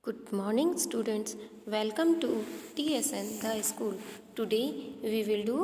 Good morning, students. Welcome to TSN The School. Today we will do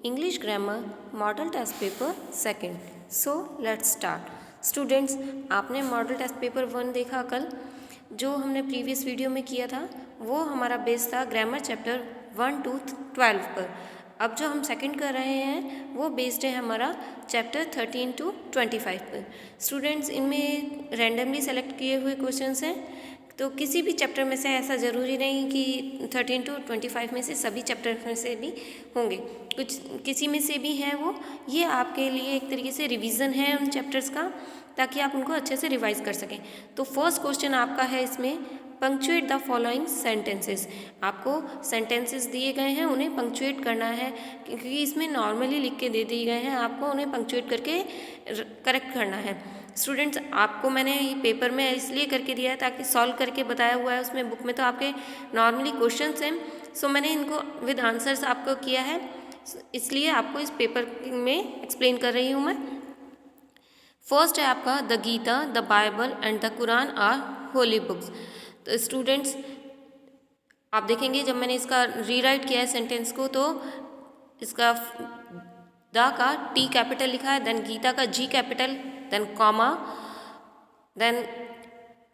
English Grammar Model Test Paper 2nd. So let's start. Students, आपने model test paper 1 देखा कल? जो हमने previous video में किया था वो हमारा बेस था ग्रामर चैप्टर 1 to 12 पर. अब जो हम सेकंड कर रहे हैं वो बेस्ड है हमारा चैप्टर 13 to 25 पर. स्टूडेंट्स, इनमें रैंडमली सेलेक्ट किए हुए क्वेश्चंस हैं, तो किसी भी चैप्टर में से ऐसा ज़रूरी नहीं कि 13 to 25 में से सभी चैप्टर में से भी होंगे, कुछ किसी में से भी हैं वो. ये आपके लिए एक तरीके से रिवीजन है उन चैप्टर्स का, ताकि आप उनको अच्छे से रिवाइज कर सकें. तो फर्स्ट क्वेश्चन आपका है इसमें, पंक्चुएट द फॉलोइंग सेंटेंसेस. आपको सेंटेंसेस दिए गए हैं, उन्हें पंक्चुएट करना है, क्योंकि इसमें नॉर्मली लिख के दे दिए गए हैं, आपको उन्हें पंक्चुएट करके करेक्ट करना है. स्टूडेंट्स, आपको मैंने ये पेपर में इसलिए करके दिया है ताकि सॉल्व करके बताया हुआ है. उसमें बुक में तो आपके नॉर्मली क्वेश्चंस हैं, सो मैंने इनको विद आंसर्स आपको किया है, इसलिए आपको इस पेपर में एक्सप्लेन कर रही हूँ मैं. फर्स्ट है आपका, the Gita, the Bible and the Quran are holy books. तो स्टूडेंट्स, आप देखेंगे जब मैंने इसका रीराइट किया है सेंटेंस को, तो इसका द का टी कैपिटल लिखा है, देन गीता का G capital, then comma, then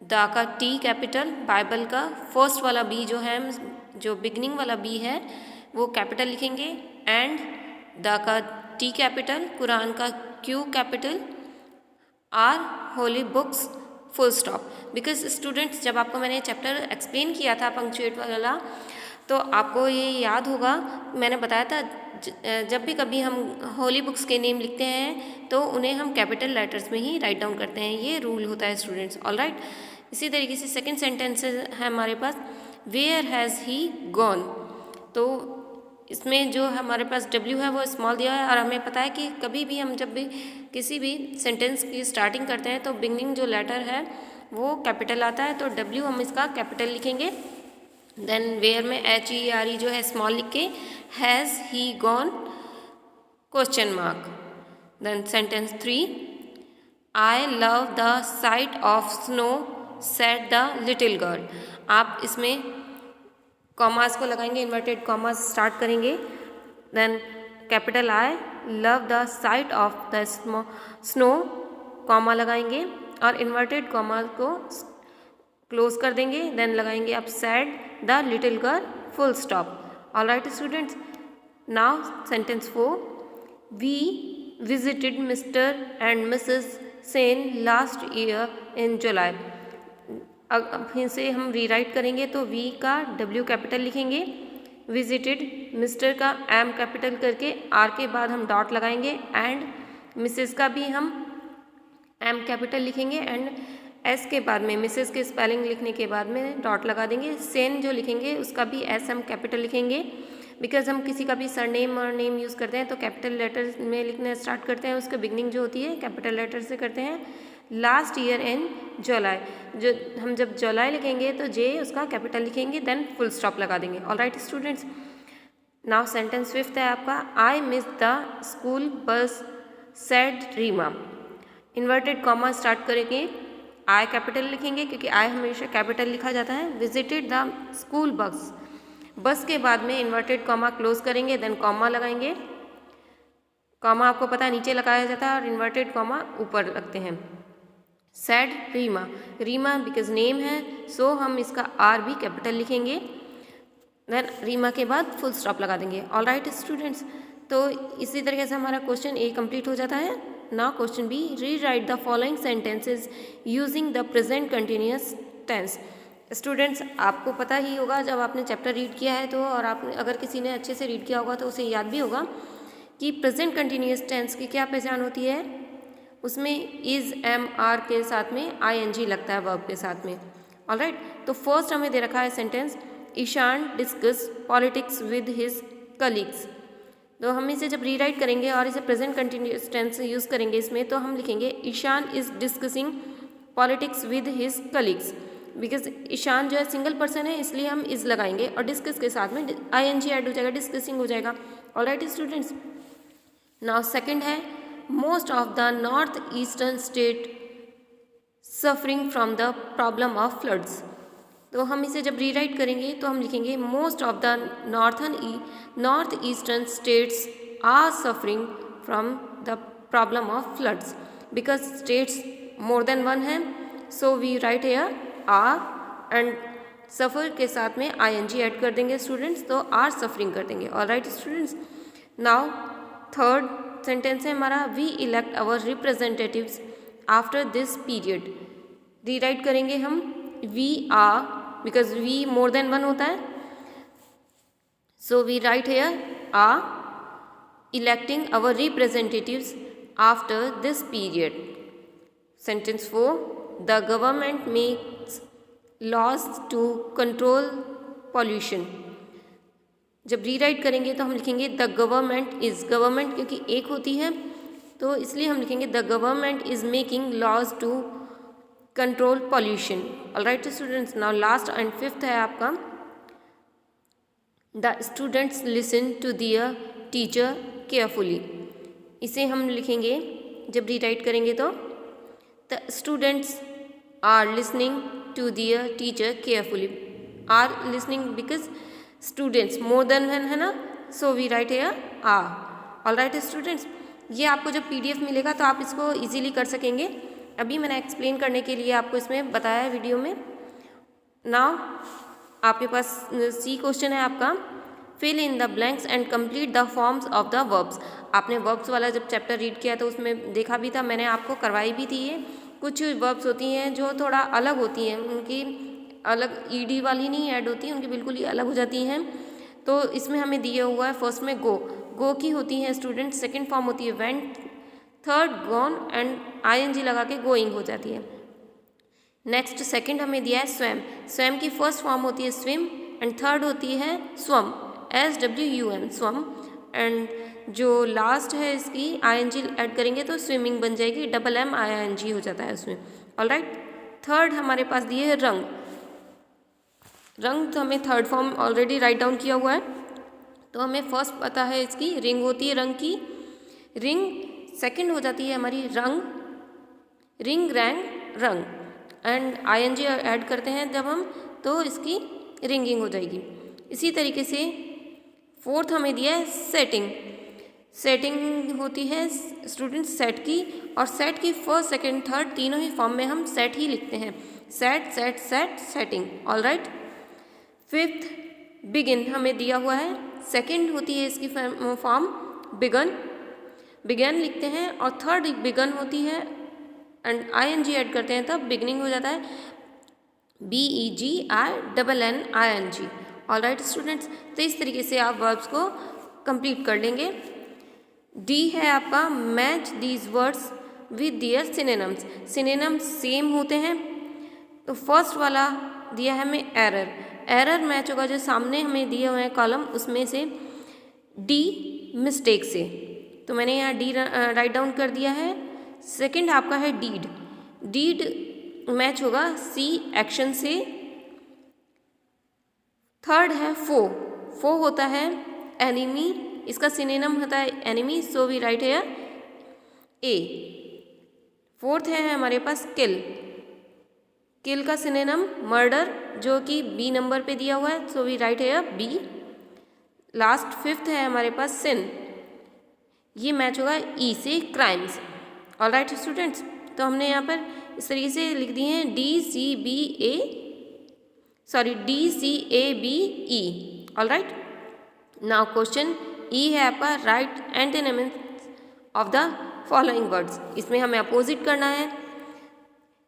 the का टी कैपिटल, बाइबल का फर्स्ट वाला बी जो है, जो बिगनिंग वाला बी है वो कैपिटल लिखेंगे, एंड द का टी कैपिटल, कुरान का Q capital, are holy books full stop. Because students, जब आपको मैंने चैप्टर एक्सप्लेन किया था पंक्चुएट वाला, तो आपको ये याद होगा, मैंने बताया था जब भी कभी हम होली बुक्स के नेम लिखते हैं तो उन्हें हम कैपिटल लेटर्स में ही राइट डाउन करते हैं. ये रूल होता है स्टूडेंट्स. All right. इसी तरीके से सेकंड सेंटेंस है हमारे पास, वेयर हैज़ ही गॉन. तो इसमें जो हमारे पास डब्ल्यू है वो स्मॉल दिया है, और हमें पता है कि कभी भी हम जब भी किसी भी सेंटेंस की स्टार्टिंग करते हैं तो बिगनिंग जो लेटर है वो कैपिटल आता है, तो डब्ल्यू हम इसका कैपिटल लिखेंगे. देन वेयर में HERE जो है स्मॉल लिख के, has he gone question mark. Then sentence 3, I love the sight of snow said the little girl. आप इसमें कॉमास को लगाएंगे, इन्वर्टेड कॉमास स्टार्ट करेंगे. Then capital I love the sight of the snow, comma लगाएंगे और inverted comma को close कर देंगे. देन लगाएंगे आप said the little girl full stop. All right students, now sentence 4, we visited Mr and Mrs Sen last year in July. अब फिर से हम रीराइट करेंगे, तो वी का डब्ल्यू कैपिटल लिखेंगे, विजिटेड, मिस्टर का एम कैपिटल करके आर के बाद हम डॉट लगाएंगे, एंड मिसेस का भी हम एम कैपिटल लिखेंगे, एंड एस के बाद में मिसेस के स्पेलिंग लिखने के बाद में डॉट लगा देंगे. सेन जो लिखेंगे उसका भी एस हम कैपिटल लिखेंगे, बिकॉज हम किसी का भी सरनेम और नेम यूज़ करते हैं तो कैपिटल लेटर में लिखना स्टार्ट करते हैं, उसकी बिगनिंग जो होती है कैपिटल लेटर से करते हैं. लास्ट ईयर इन जुलाई, जो हम जब जुलाई लिखेंगे तो जे उसका कैपिटल लिखेंगे, देन फुल स्टॉप लगा देंगे. All right students, now sentence 5 है आपका, I miss the school bus said Reema. Inverted comma start करेंगे, आई कैपिटल लिखेंगे क्योंकि आई हमेशा कैपिटल लिखा जाता है. विजिटेड द स्कूल बस, बस के बाद में इन्वर्टेड कॉमा क्लोज करेंगे, देन कॉमा लगाएंगे. कॉमा आपको पता है नीचे लगाया जाता है और इन्वर्टेड कॉमा ऊपर लगते हैं. Said Reema, Reema because name है, सो हम इसका आर भी कैपिटल लिखेंगे, देन रीमा के बाद फुल स्टॉप लगा देंगे. ऑल राइट स्टूडेंट्स, तो इसी तरीके से हमारा क्वेश्चन ए कंप्लीट हो जाता है. Now question B, rewrite the following sentences using the present continuous tense. Students, आपको पता ही होगा जब आपने चैप्टर रीड किया है तो, और आपने अगर किसी ने अच्छे से रीड किया होगा तो उसे याद भी होगा कि प्रेजेंट कंटिन्यूअस टेंस की क्या पहचान होती है. उसमें इज एम आर के साथ में ING लगता है वर्ब के साथ में. All right. तो फर्स्ट हमें दे रखा है sentence, Ishan discuss politics with his colleagues. तो हम इसे जब रीराइट करेंगे और इसे प्रेजेंट कंटिन्यूअस टेंस यूज़ करेंगे इसमें, तो हम लिखेंगे Ishan is discussing politics with his colleagues. Because Ishan जो है सिंगल पर्सन है, इसलिए हम इज लगाएंगे और डिस्कस के साथ में ING ऐड हो जाएगा, डिस्कसिंग हो जाएगा. All right students, now second है, most of the north eastern state suffering from the problem of floods. तो हम इसे जब रीराइट करेंगे तो हम लिखेंगे most of the north eastern states are suffering from the problem of floods, because states more than one है, so we write here are and suffer के साथ में ing ऐड कर देंगे स्टूडेंट्स, तो आर सफरिंग कर देंगे। Alright students, now third sentence है हमारा, we elect our representatives after this period. Rewrite करेंगे हम we are, because we more than one होता है, so we write here are electing our representatives after this period. Sentence 4, the government makes laws to control pollution. जब rewrite करेंगे तो हम लिखेंगे the government is, government क्योंकि एक होती है तो इसलिए हम लिखेंगे the government is making laws to control pollution. Alright students, now last and fifth है आपका, the students listen to their teacher carefully. इसे हम लिखेंगे जब रीराइट करेंगे तो the students are listening to their teacher carefully. Are listening because students more than one है ना, so we write here are. Alright students, ये आपको जब PDF मिलेगा तो आप इसको इजीली कर सकेंगे। अभी मैंने एक्सप्लेन करने के लिए आपको इसमें बताया है वीडियो में। नाउ आपके पास C क्वेश्चन है आपका, fill in the blanks and complete the forms of the verbs. आपने वर्ब्स वाला जब चैप्टर रीड किया तो उसमें देखा भी था, मैंने आपको करवाई भी थी। ये कुछ वर्ब्स होती हैं जो थोड़ा अलग होती हैं, उनकी अलग ED वाली नहीं ऐड होती, उनकी बिल्कुल ही अलग हो जाती हैं। तो इसमें हमें दिया हुआ है फर्स्ट में गो की होती है स्टूडेंट, सेकेंड फॉर्म होती है went, third gone and ing लगा के गोइंग हो जाती है। नेक्स्ट सेकेंड हमें दिया है स्वैम की फर्स्ट फॉर्म होती है स्विम एंड थर्ड होती है स्वम, SWUM स्वम, एंड जो लास्ट है इसकी ing ऐड करेंगे तो स्विमिंग बन जाएगी, MMING हो जाता है उसमें। ऑलराइट, थर्ड हमारे पास दिए है रंग तो हमें third form already write down किया हुआ है, तो हमें फर्स्ट पता है इसकी रिंग होती है, रंग की रिंग। सेकंड हो जाती है हमारी रिंग रैंग रंग, एंड ing ऐड करते हैं जब हम तो इसकी रिंगिंग हो जाएगी। इसी तरीके से फोर्थ हमें दिया है सेटिंग होती है स्टूडेंट सेट की, और सेट की फर्स्ट सेकंड थर्ड तीनों ही फॉर्म में हम सेट ही लिखते हैं, सेटिंग। ऑलराइट, फिफ्थ बिगिन हमें दिया हुआ है, सेकंड होती है इसकी फॉर्म बिगन लिखते हैं, और थर्ड बिगन होती है एंड ing ऐड करते हैं तब बिगनिंग हो जाता है, BEGINNING। ऑलराइट स्टूडेंट्स, तो इस तरीके से आप वर्ब्स को कंप्लीट कर लेंगे। D है आपका, match these words with their synonyms. Synonyms same होते हैं, तो फर्स्ट वाला दिया है हमें एरर मैच होगा जो सामने हमें दिए हुए हैं कॉलम, उसमें से D मिस्टेक से, तो मैंने यहाँ D राइट डाउन कर दिया है। सेकंड आपका है डीड मैच होगा C एक्शन से। थर्ड है फो होता है एनिमी, इसका सिनोनिम होता है enemy, so we write here A। Fourth है हमारे पास किल का सिनोनिम मर्डर, जो कि B नंबर पे दिया हुआ है, so we write here B। Last fifth है हमारे पास सिन, ये मैच होगा E से क्राइम से। ऑलराइट स्टूडेंट्स, तो हमने यहाँ पर इस तरीके से लिख दिए हैं DCABE। Alright, now question E है आपका, right antonyms of the following words. इसमें हमें अपोजिट करना है,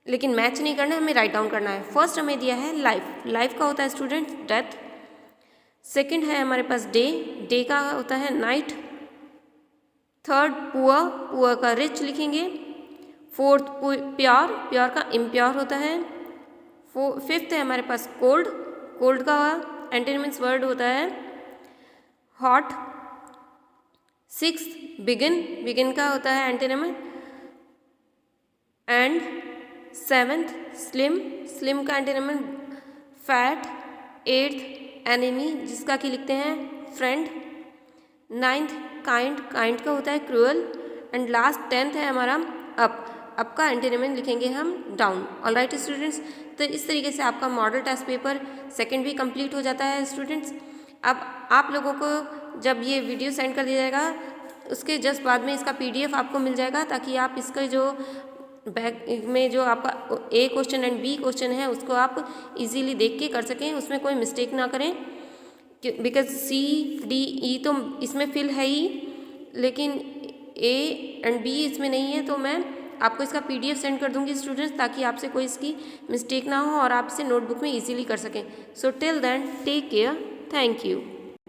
लेकिन मैच नहीं करना है, हमें राइट डाउन करना है। फर्स्ट हमें दिया है लाइफ का होता है स्टूडेंट डेथ। सेकंड है हमारे पास डे का होता है नाइट। थर्ड पुअर का रिच लिखेंगे। फोर्थ प्योर का इम्प्योर होता है। फिफ्थ है हमारे पास कोल्ड का एंटोनिम्स वर्ड होता है हॉट। सिक्स्थ बिगिन का होता है एंटोनिम एंड। सेवेंथ स्लिम का एंटोनिम फैट। एट्थ एनिमी, जिसका कि लिखते हैं फ्रेंड। नाइन्थ काइंड का होता है क्रूअल। एंड लास्ट 10th है हमारा अप का एंटीनिम लिखेंगे हम डाउन। ऑलराइट स्टूडेंट्स, तो इस तरीके से आपका मॉडल टेस्ट पेपर सेकंड भी कंप्लीट हो जाता है स्टूडेंट्स। अब आप लोगों को जब ये वीडियो सेंड कर दिया जाएगा उसके जस्ट बाद में इसका PDF आपको मिल जाएगा, ताकि आप इसका जो बैक में जो आपका A question and B question है उसको आप इजीली देख के कर सकें, उसमें कोई मिस्टेक ना करें, बिकॉज C, D, E तो इसमें फिल है ही, लेकिन A एंड B इसमें नहीं है। तो मैं आपको इसका PDF सेंड कर दूंगी स्टूडेंट्स, ताकि आपसे कोई इसकी मिस्टेक ना हो और आप इसे नोटबुक में इजीली कर सकें। So till then take care, thank you.